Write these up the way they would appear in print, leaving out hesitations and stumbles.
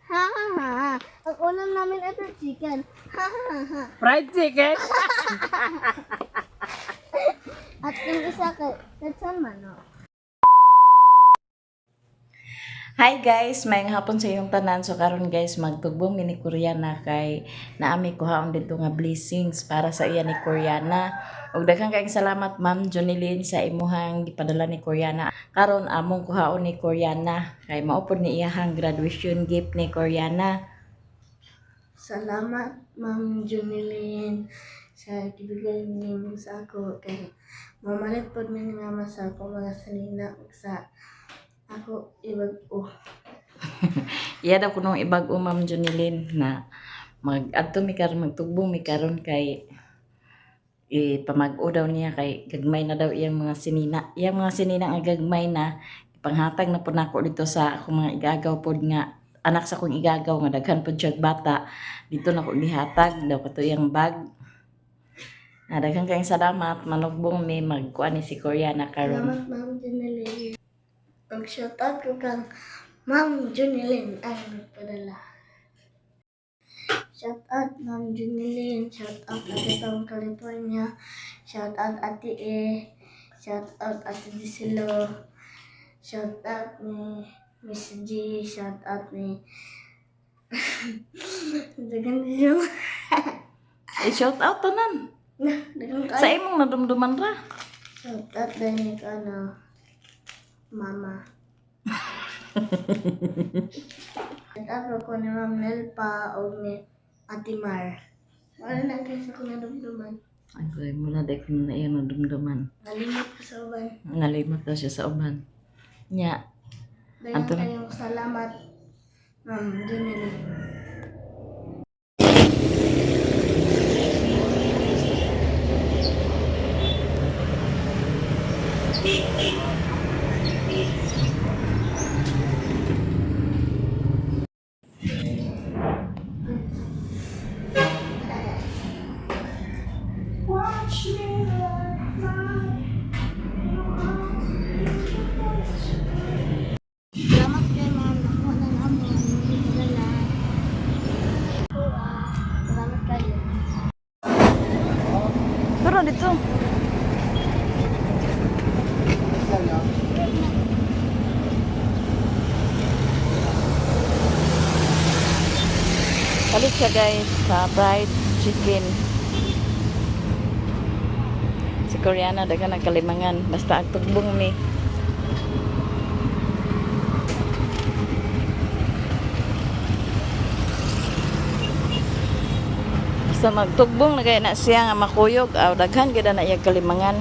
Ha ha ha. Ang ulam namin ito chicken. Ha ha ha. Fried chicken? At yung isa katsan manok. Hi guys, maayong hapon sa iyong tanan. So karon guys, magtugbong mini Koreana kay naami kuhaon dito nga blessings para sa iya ni Koreana. Ug daghang kayong salamat Ma'am Jonilyn sa imuhang gipadala ni Koreana. Karon among kuhaon ni Koreana kay mao pod ni iyahang graduation gift ni Koreana. Salamat Ma'am Junilyn sa gibigay niyo sa ako kay mamalit pod mi ni mama sa ako mga sanina sa ako ibag-o. Iya daw kunong ibag-o Ma'am Jonilyn na mag-adto mi karon magtugbong mi karon kay ipamag-o daw niya kay gagmay na daw iyang mga sinina. Iyang mga sinina nga gagmay na ipanghatag na po nako dito sa akong mga igagaw pod nga anak sa akong igagaw nga daghan pod siya bata. Dito na ko gihatag daw kato iyang bag. Daghang kayong salamat manugbong mi magkuan ni si Koreana karon. Salamat Ma'am Junilyn. Pag-shoutout ko kang Ma'am Junilyn ay nagpadala. Shoutout Ma'am Junilyn, shoutout Ate Tong California, shoutout Ate E, shoutout Ate Disilo, shoutout ni Miss G, shoutout ni Dagan Disilo. Shout out tanan. Dagan Sa imong nadumduman ra. shoutout din ni Mama. Shoutout ko ni Ma'am Nelpa o ni Ate Mar. Wala na kayo sa kong nadumduman. Ay, mula dahil ko na iyan nadumduman. Nalimot ko sa uban. Nalimot daw siya sa uban. Nya, Dayan Anton. kayong salamat, Ma'am Junilyn. Salamat kay Ma'am. Ako na naman. Salamat kayo. pero dito. Balik siya guys sa fried chicken. Si Koreana daga nagkalimangan basta ang tugbong mi. Basta magtugbong na kaya na siya nga makuyog aw daghan gid na iya kalimangan.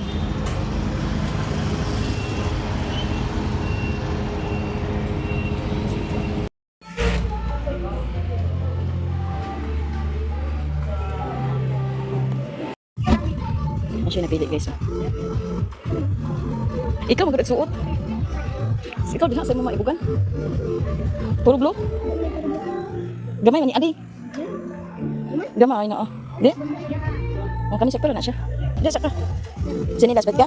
Ano siya napili guys? Ikaw magkakit suot. Ikaw diha sa mga ibugan. Puro blue. Gamay man ni adi. Gamay na oh. Di? Ang kani sakto na siya. Di saka. Sinilas bet ka?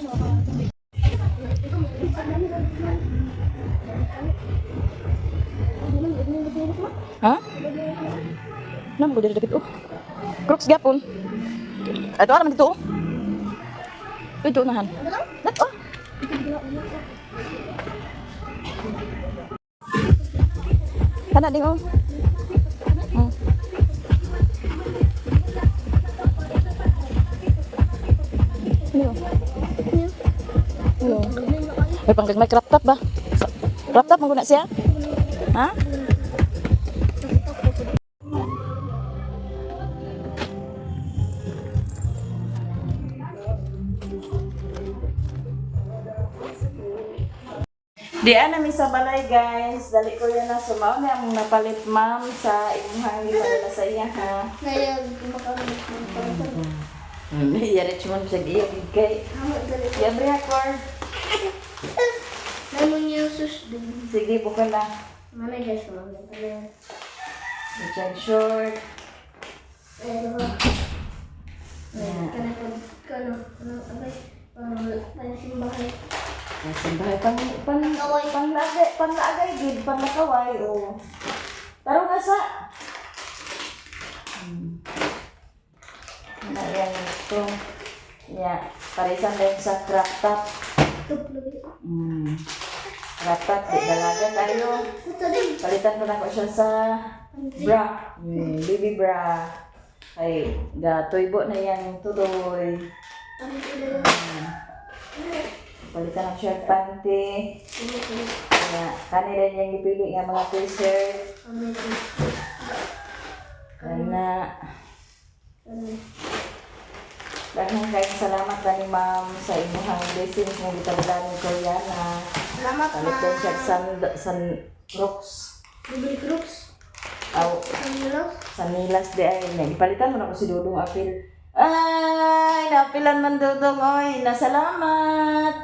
Ha? Nam ko diri dapit oh. Crooks gapon. Ato ara man dito oh. Ito nahan. Lat oh. Kana ding oh. Hello. Hello. May panggang may crop top ba? Crop top manguna siya? Ha? Diyan namin sa balay guys. Dali ko yan na sumaw na ang napalit ma'am sa imuhang ipadala sa iya ha. Ngayon, kumakaroon ng parang Yari cuma bisa gigit kay. Ya beri akor. namun Yesus din. Sige bukan na. Mana guys, mga pala. Check short. Pero, kano, abay, simbahay. Simbahay pang lagay gid pang lakaway oh. Tarong asa. Ayan ito. Yeah, parisan din sa crop top. Crop top, di dalaga tayo. Palitan ko na ko siya sa bra. Baby bra. Ay, gatoybo na yan yung tuloy. Palitan ng shirt panty. Kaya, kanila yung ipili nga mga t-shirt. Kaya daghang kayong salamat ni ma'am sa inyong blessings mo gitabulan ng Koreana. Salamat, Palit din siya sa Crooks. Bibili Crooks. Aw, Sanilo. sa Nilas di ay. Ipalitan mo na ko si Dudong apil. Ay, napilan man Dudong. Oy, nasalamat.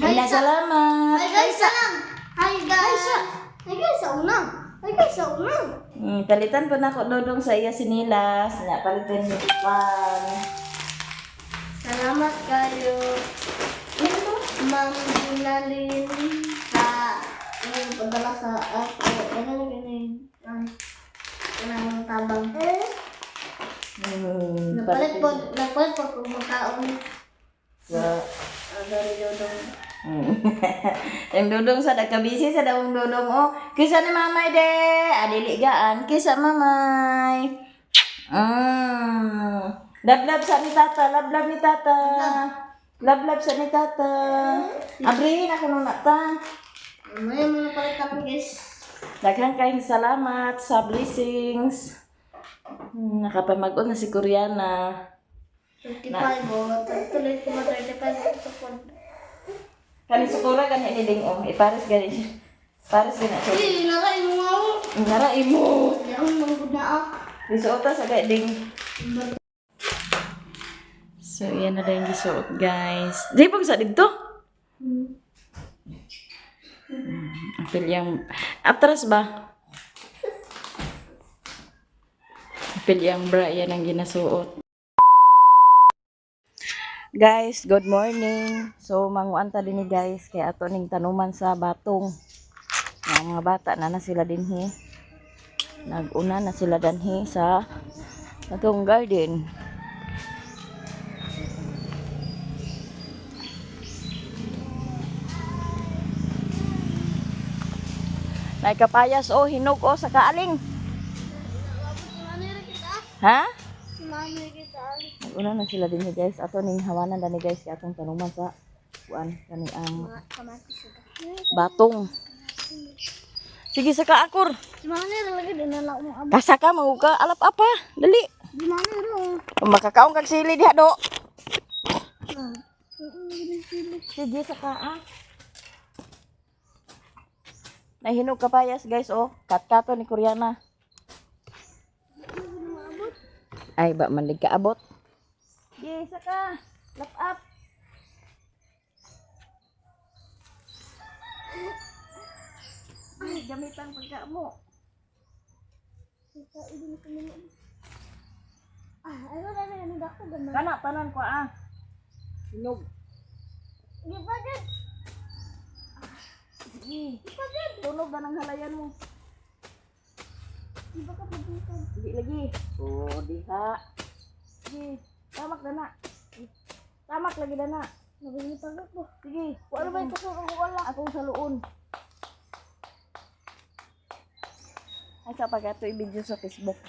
Ay, nasalamat. Hi guys, salam. Hi guys. Hi guys, sa unang. Hi guys, sa unang. Palitan ko na ko Dudong sa iya si Nilas. Palitan ni Pan. Salamat kayo. Ma'am Ginalin sa padala sa ako. Ano ganyan? Ang tabang. Napalit po kung magkaon. Dari Dodong. Yung Dudong sa nagkabisi sa daong Dudong. Oh, kisa ni Mamay de. Adiligaan. Kisa Mamay. Lablab sa ni Tata. Lablab ni Tata. Lablab sa ni Tata. Abrihin ako nung nata. May mga palit ako guys. Daghang kayong salamat sa blessings. Nakapamag-on na si Koreana. 35 o. Tuloy ko ba 35 o. Kani sukura gani ni Ding oh. Ipares gani siya. Pares gani siya. Naray mo nga ako. Narai mo. Yan, manggod na ako. Isuot sa kay Ding. So, yan na rin gisuot, guys. Di ba sa dito? Apil yung... Atras ba? Apil yung bra, yan ang ginasuot. Guys, good morning. So, manguanta din ni guys. Kaya ato ning tanuman sa batong. Mga bata na sila dinhi. Nag-una na sila dinhi sa atong garden. Nay kapayas oh, hinog oh sa kaaling. Ha? Una na sila din guys. Ato ning hawanan dani guys kay atong tanuman sa kuan kani ang batong. Sige sa kaakor. Di mana lagi din na lang mo. Kasa ka mau ka alap apa? Dali. Di mana ro? Makakaon kag sili diha do. Sige sa kaa. Nahinog kapayas guys oh. Kat-kato ni Koreana. Ay ba manlig ka abot. Sige sa ka. Lap up. Ay gamitan pagka mo. Ano na yan? Ako ganda. Kana tanan ko ah. Hinog. Di ba dyan? Sige. Tunog na ng halayan mo. Di ba ka pagbitan? Hindi lagi. Oh, diha. Sige. Tamak na na. Tamak lagi na na. Nabalitan ako. Sige. Kung ano ba yung kasurang ko wala? Akong sa luon. Ay sa pag-ato i-video sa Facebook.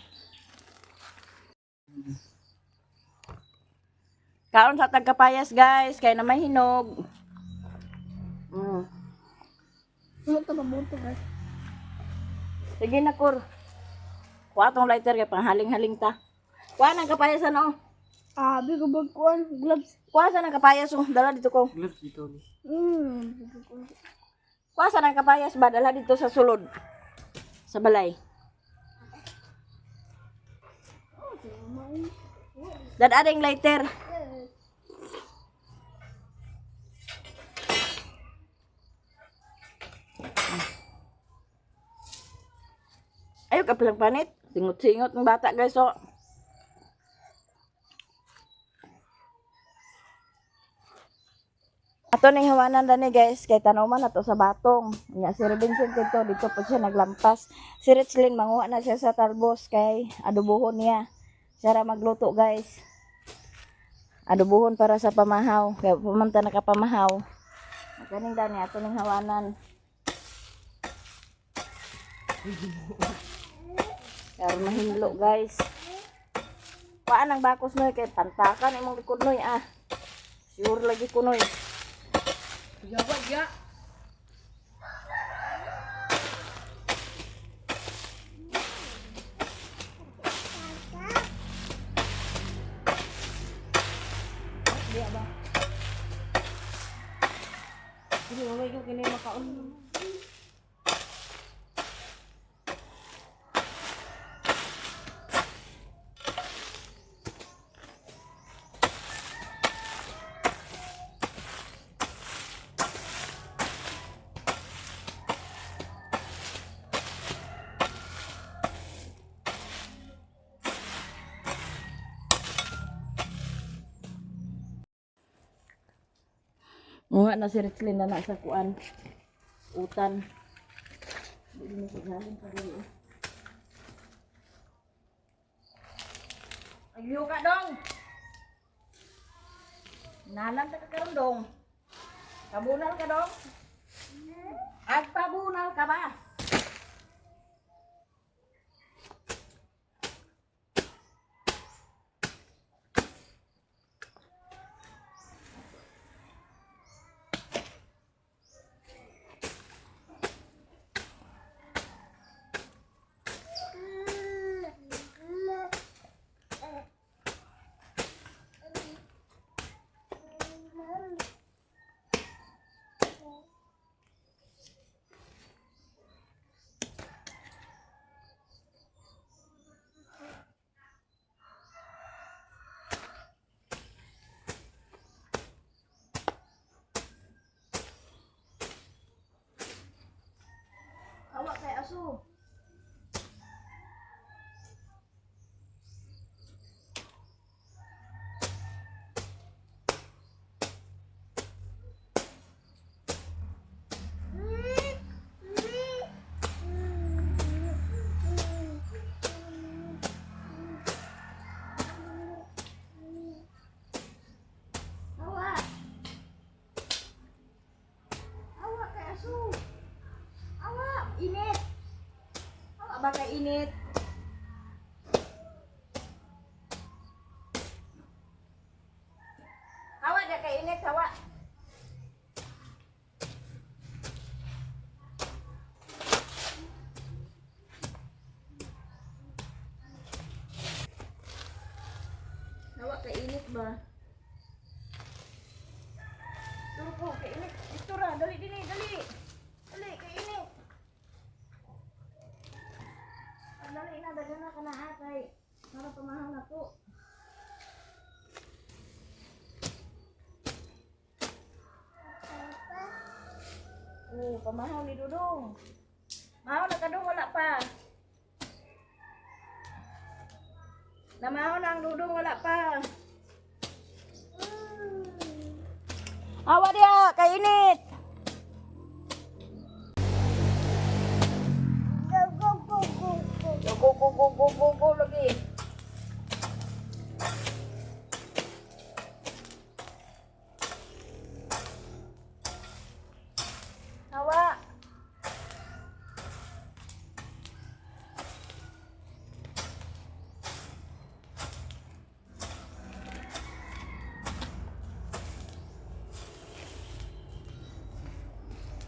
Kaon sa tagkapayas guys. Kaya na may hinog. Ano ito mabuto guys? Sige na kur. Kuha tong lighter kay panghaling-haling ta. Kuha ng kapayas ano. Bigo bag ko gloves. Kuha sa ng kapayas oh. Dala dito ko. Gloves dito. Kuha sa ng kapayas ba? Dala dito sa sulod. Sa balay. Dadading lighter. Ayaw ka palang panit. Singot-singot ng bata guys oh. Ato Ato ning hawanan dani guys, kay tanaw na to sa batong. Nya si Robinson dito po siya naglampas. Si Richlin manguha na siya sa talbos kay adubuhon niya. Siya ra magluto guys. Adubuhon para sa pamahaw. Kaya pumunta na ka pamahaw. Kaning dani ato ning hawanan. Karon mahimlo guys. Paan ang bakos noy kay pantakan imong likod noy ah. Sure lagi ko noy. Jawa ya. Dia ba? Ini mamay ko kini makaon. Nga na si Richlin na sa kuan. Utan. Hindi na sa galing pa rin. Ayaw ka dong! Nalang ka karon dong. Pabunal ka dong? Agpabunal ka ba? Awak kay aso. Awak. Awak kay aso. Awak, init. Awak ba kay init? Awak dia kay init, awak. Awak kay init ba? Turko, kay init. Ito ra, dali dini, dali. Dali, kay init. Dali na, dagan na ka na atay. Para pamahal na to. Oh, pamahal ni Dudong. Mahal na ka dong, wala pa. Namahaw na ang Dudong, wala pa. Awa dia, kay init. Go lagi. Hawa.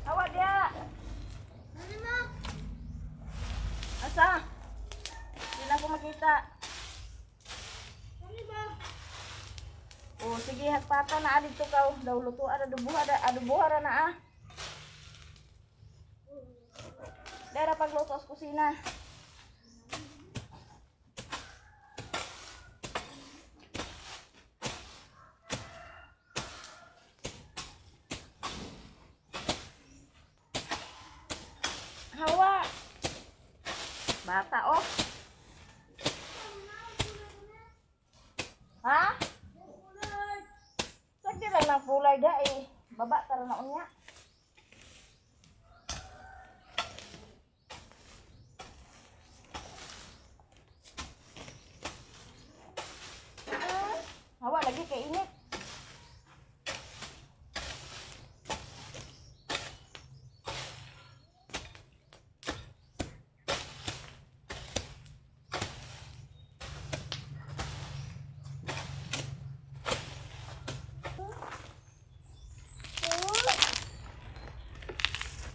Hawa dia. Ano mo? Asa? Hindi na ako makita. Ano ba? Oh, sige, hagpata na adito ka. Daw luto, adubuha na ah. Dara pagluto sa kusina. Hawa. Bata oh. Ha? Sakit lang ng kulay da eh. Baba tara na unya. Hawa lagi kay init.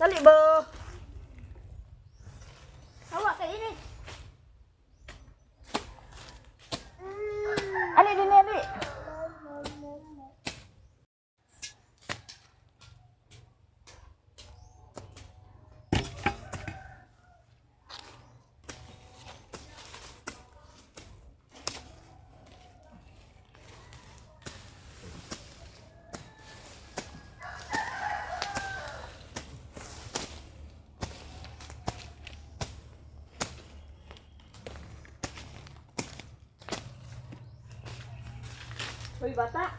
Dali bo. Hawa kay init. Ali din ali. Hoy bata.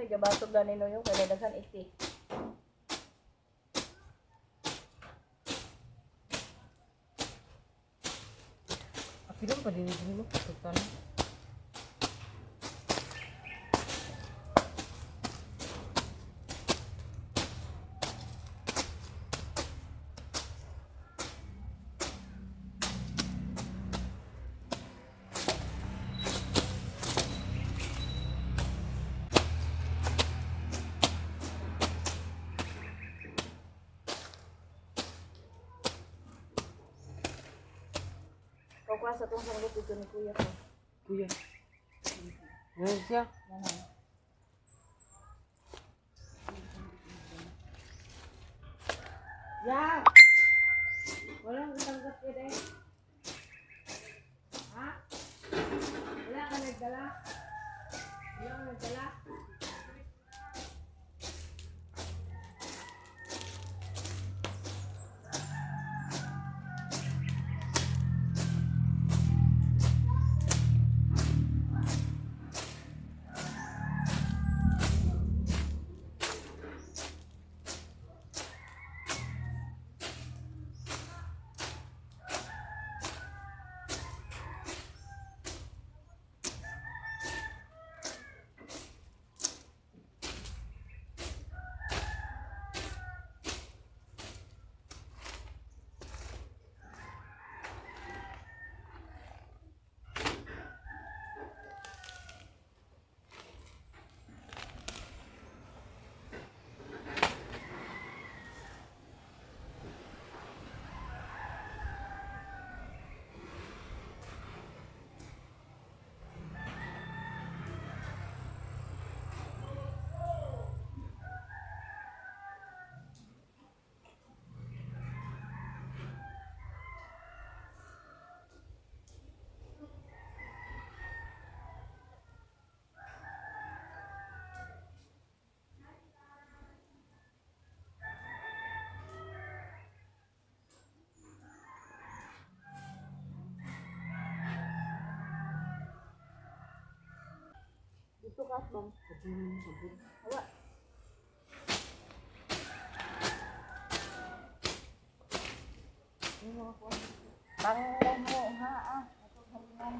Gabatog na nino yung kaladasan iti. Apilong pa din mo. Tutan. Kuha sa tong sanggot dito ni kuya ko. Kuya. Ngayon siya. Ya. Walang katanggap ka din. Ha? Wala ka nagdala? Wala ka nagdala? Dito ka bang? Hawa. Bang mo ha ah. Ito halingan.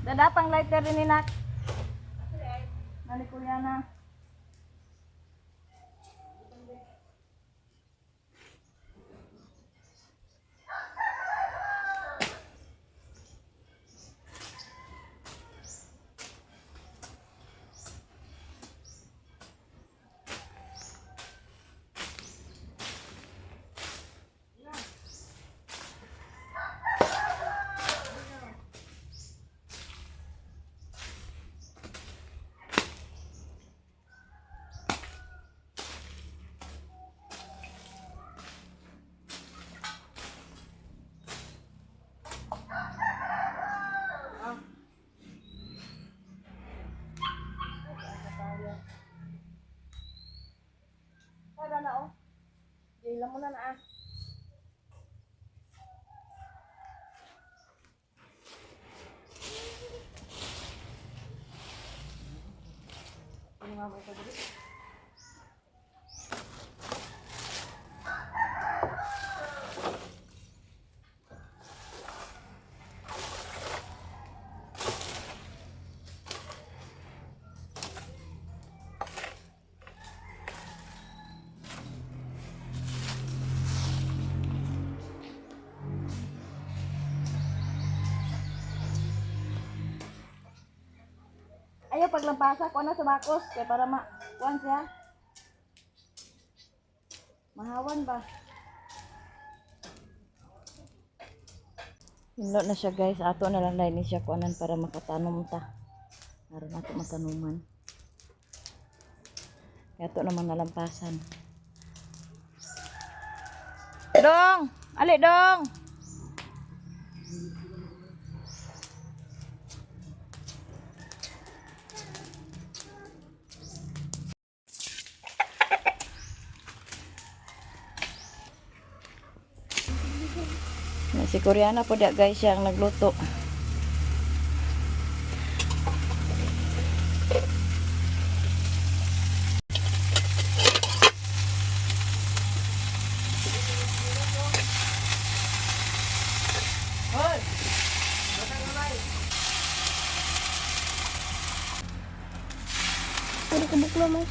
Dadapang lighter rin ni Nak. Nali kuya na. Ilang mo na na ah. Ano nga ba ito dito? Ayaw paglampasa ko na sa bakos kaya para kuan siya. Mahawan ba? Hinlo na siya guys. Ato na lang dahil siya kuanan para makatanom ta. Para nato matanuman. Kaya ito naman nalampasan. Dong! Ali dong! Si Koreana po da guys siya ang nagluto. Hoy! Batang kamay! Pwede ka buklo, mas.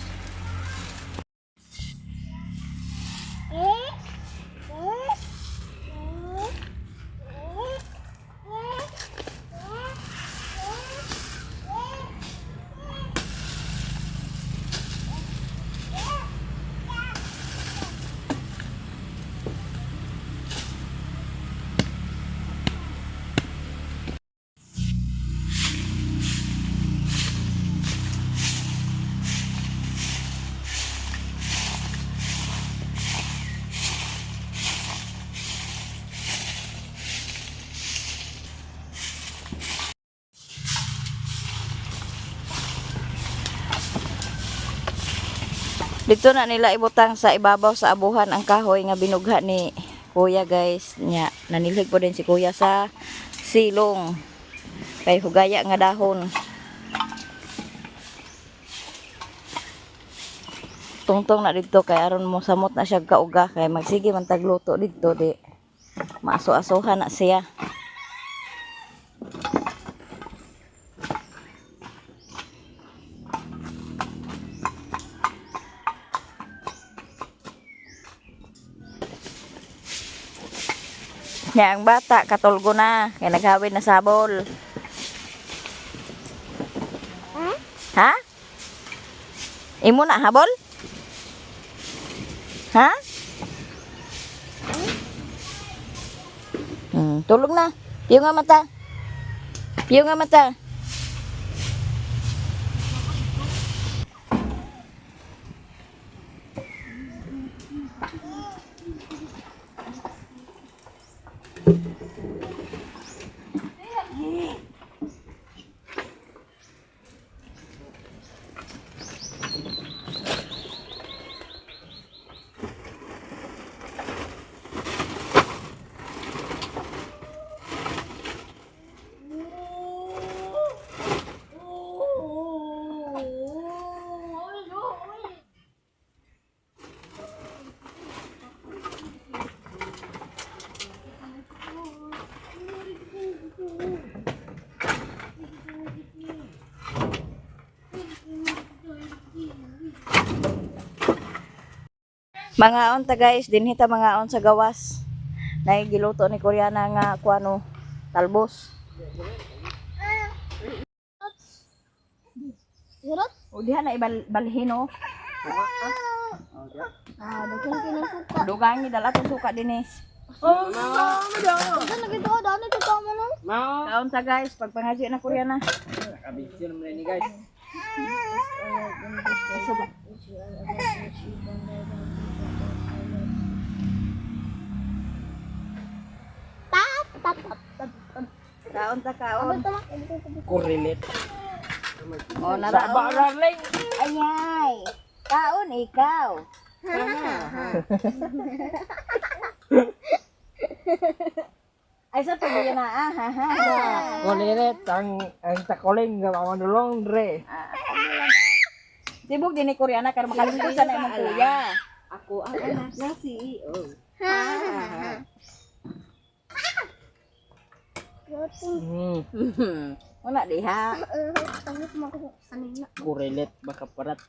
Dito na nila ibutang sa ibabaw sa abuhan ang kahoy nga binugha ni Kuya guys. Nya nanilig po din si Kuya sa silong. Kay hugaya nga dahon. Tungtong na dito kay aron mo samot na siya kauga kay magsige man tagluto dito di. Maaso-asuhan na siya. Nya ang bata katulgo na kay naghawid na sabol. Ha? Imo na habol? Ha? Tulog na. Piyo nga mata. Piyo nga mata. Mangaon ta guys, dinhi ta mangaon sa gawas. Giluto ni Koreana nga kuano talbos. Sirot? O diha na ibalhin oh. Dagan kinasuka. Dugang ni dala tong suka dinhi. Dagan na gito, daan ito tama no? Kaon ta guys, pagpangaji na Koreana. Kabidyo naman ni guys. Kaon ta kaon. Kurilit. Oh, Sa nara. darling. Ayay. Kaon ikaw. Ay sa to yun na ha ha. Kurilit ang takoling nga mga dulong dre. Sibuk din ni Koreana kar makalimutan na imong kuya. Ako ang anak na CEO. Wala diha. Tangit mo ako kanina. Kurilit baka parat.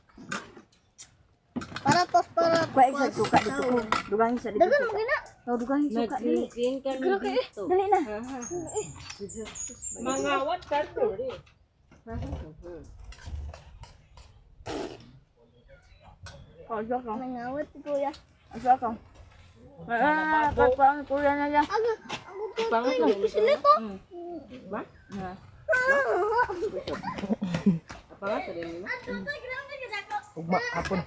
Para tos para. Kuha isa suka dito ko. Dugang isa dito. Dagan mo gina. Oh, dugang suka dili. Nagsisin kami dito. Dali na. Mga what karturi. Oh, jo ka. Nangawat si kuya. Asa ka. Kapang kuya na ya. Aga, Pangat ako lang. sila to. Ba? Pangat sa din mo. Ugma hapon.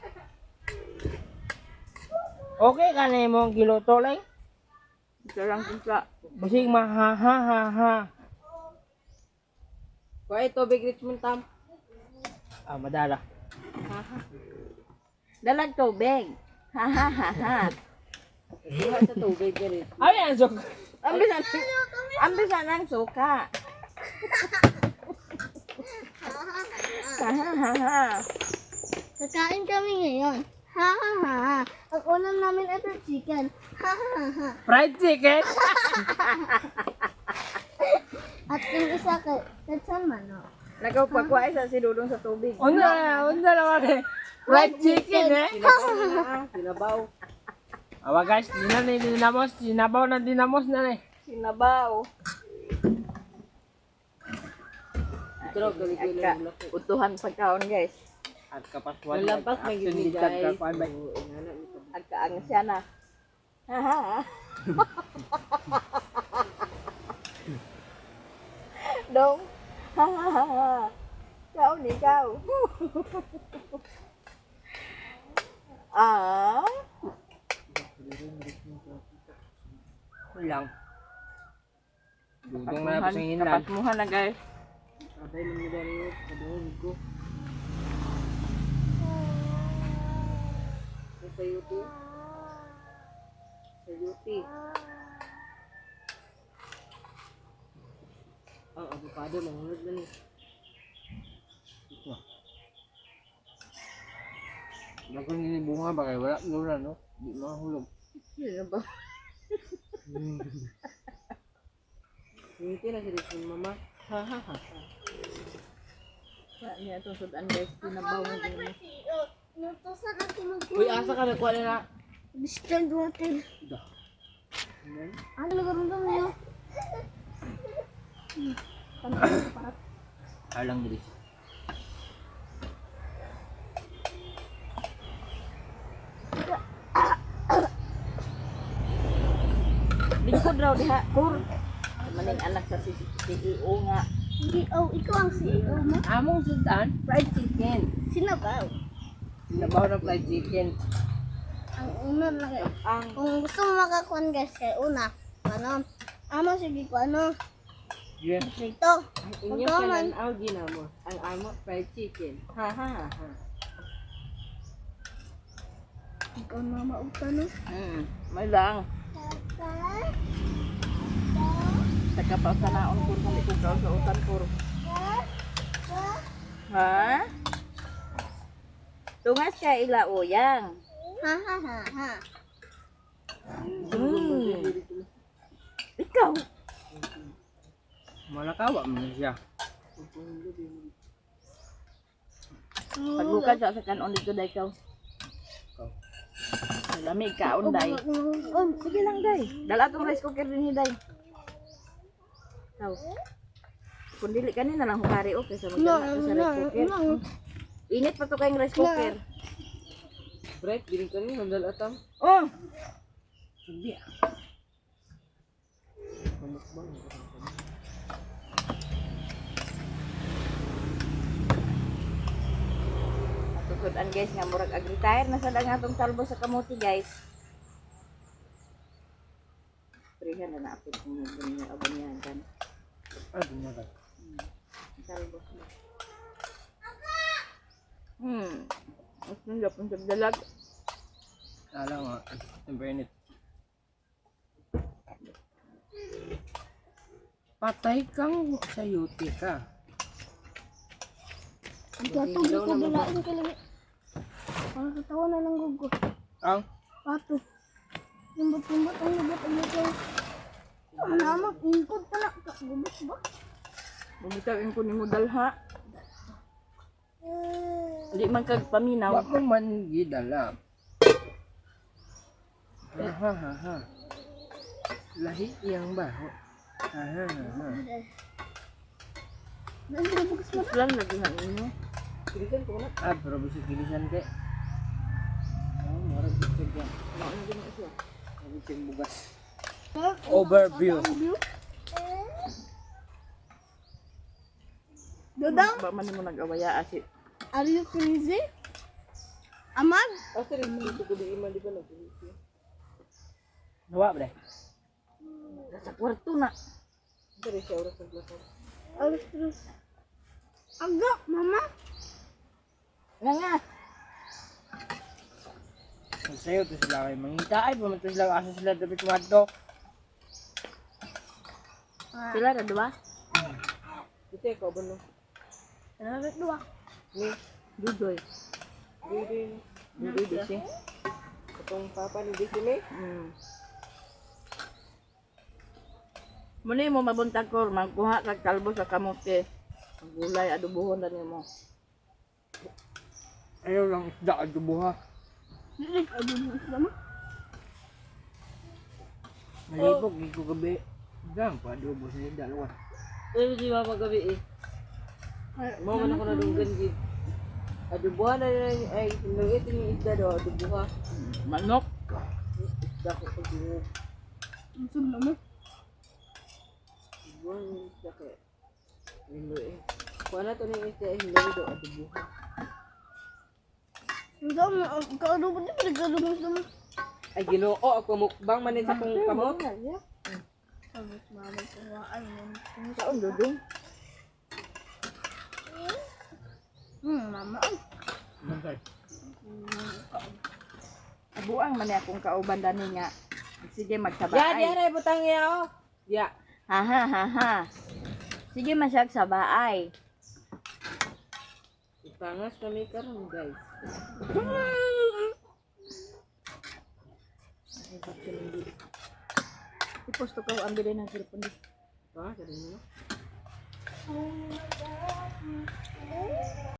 Okay ka na imong giluto lang. Ito lang suka. Basig ha ha ha ha. Kuha tubig Richmond tam. Madala. Dalag tubig. Ha ha ha ha. Kuha sa tubig rin. Ay, ang sok. Ambisan ng suka. Ha ha ha ha. Kakain kami ngayon. Ha ha ha ha. Ang ulam namin ito chicken. Ha ha ha ha. Fried chicken. At yung isa kay Tetsan Manok. Nagpagkuha isa si Dudong sa tubig. Unda naman eh. Fried chicken eh. Sinabaw. Awa guys, dinamos, sinabaw na dinamos na eh. Sinabaw. Ito Agka, utuhan pagkaon guys. at kapaswan. Lampas may gini guys. Agka ang siya na. Ha ha ha. Dong. Ha ha ha ha. Kau ni kau. Ah. Lang. Dudong na po sa hinan. Kapasmuhan na guys. Aday lang ni Dario, kabuhon ko. sayuti. Sayuti. Ang avocado, mangunod na ni. Ako nini bunga ba kaya wala lura no? Di mahulog. Yun na ba? Sayuti na si mama. Ha ha ha. Wala niya itong sudan guys, pinabaw na din mo. Nutusan ako mag- Uy, asa ka nagkuha na na? Distilled water. Dah. Ano nagaramdam niyo? Alang diri. Lingkod raw diha, kur. Maning anak sa CEO nga. Hindi, ikaw ang CEO mo. Among sudan, fried chicken. Sinabaw. Sinabaw na fried chicken. Ang una lang. Kung gusto mo makakuan guys, kaya una. Ano? Amo, sige ko ano. Yeah. Dito. Inyo Pagkaman. pananaw ginamo. Ang amo fried chicken. Ha ha ha ha. Ikaw na maugtan no? May lang. Saka pa sa naon kur kami ko sa utan kur. Ha? Tungas ka ila uyang. Ha ha ha ha. Ikaw. Malakawa man siya. Pagbuka sa kanon dito day ikaw. Lamig ka unday. Sige lang day. Dala tong rice cooker din ni day. Ikaw. Kung dili kanina lang hukari okay sa magdala ka sa rice cooker. Init pa to kayong rice cooker. Break, dili ka ni handal atam. Oh. Hindi. Tutudan guys nga murag ag-retire na sa atong talbo sa kamuti guys. Prihan na naapit ng mga abonyan kan. Ah, bunga. Talbo. Mas nila pun sa dalag. Ala nga, tempered. Patay kang sayuti ka. Ang tatubi ko bilain ka lang. Parang katawa na lang gugo. Ang Pato. Limbot-limbot ang libot ang libot. Namak, ingkod pala. Gubot ba? Bumitaw ko ni mo dalha. Di man kag paminaw. wako man gidala. Ha ha ha ha. Lahi iyang baho. Ha ha ha ha. Nandun bukas mo. Lang lagi na inyo. Kirikan ko na. Ah, pero bisa kilisan ke. Oh, marag bisig yan. Ano din siya? Bisig bugas. Overview. Dodang, Ba man mo nag-awaya asi. are you crazy? Amag? Asa rin mo dito ko di iman di ba na. Nawa bre. Sa kwarto na. Dari siya oras ng platan. Alas terus. Agak, mama. Nga nga. Sayo to sila kay mangita ay pumunta sila asa sila dapat madto. Sila na dua. Ito ko ba no? Dapat dua. Ni, Dudoy. dili. Dudoy disi. Katong papa ni Disi me. Muni mo mabuntag ko magkuha kag kalbo sa kamote. Ang gulay adubuhon na nimo. Ayaw lang isda adubuha. Dili, aduh mo isla mo. Malibog di ko gabi. Dang pa adubo sa dalawa. Eh di ba magabi eh. Mo man ako na dunggan gid. Adubuhan na lang ay luit ni isda do adubuha. Manok. Isda ko ko dingo. Usog na mo. Adubuhan ni isda kay. Luit. Wala to ni isda luit do adubuha. Ikaw mo, ikaw aduh mo, di ba nag-aduh mo isla mo? Ay ginoo ako mukbang man ni sa kong kamot. Sabot mama ko, waan mo. Kaon dudong. Mama. Mantay. Buang man akong kauban dani nga. Sige Ya, magsabaay. dia na butang ya oh. Ya. Ha ha ha ha. Sige masyag sabaay. Ipangas kami karon guys. Iposto ko ang bilhin ng cellphone. Ah, ganun mo.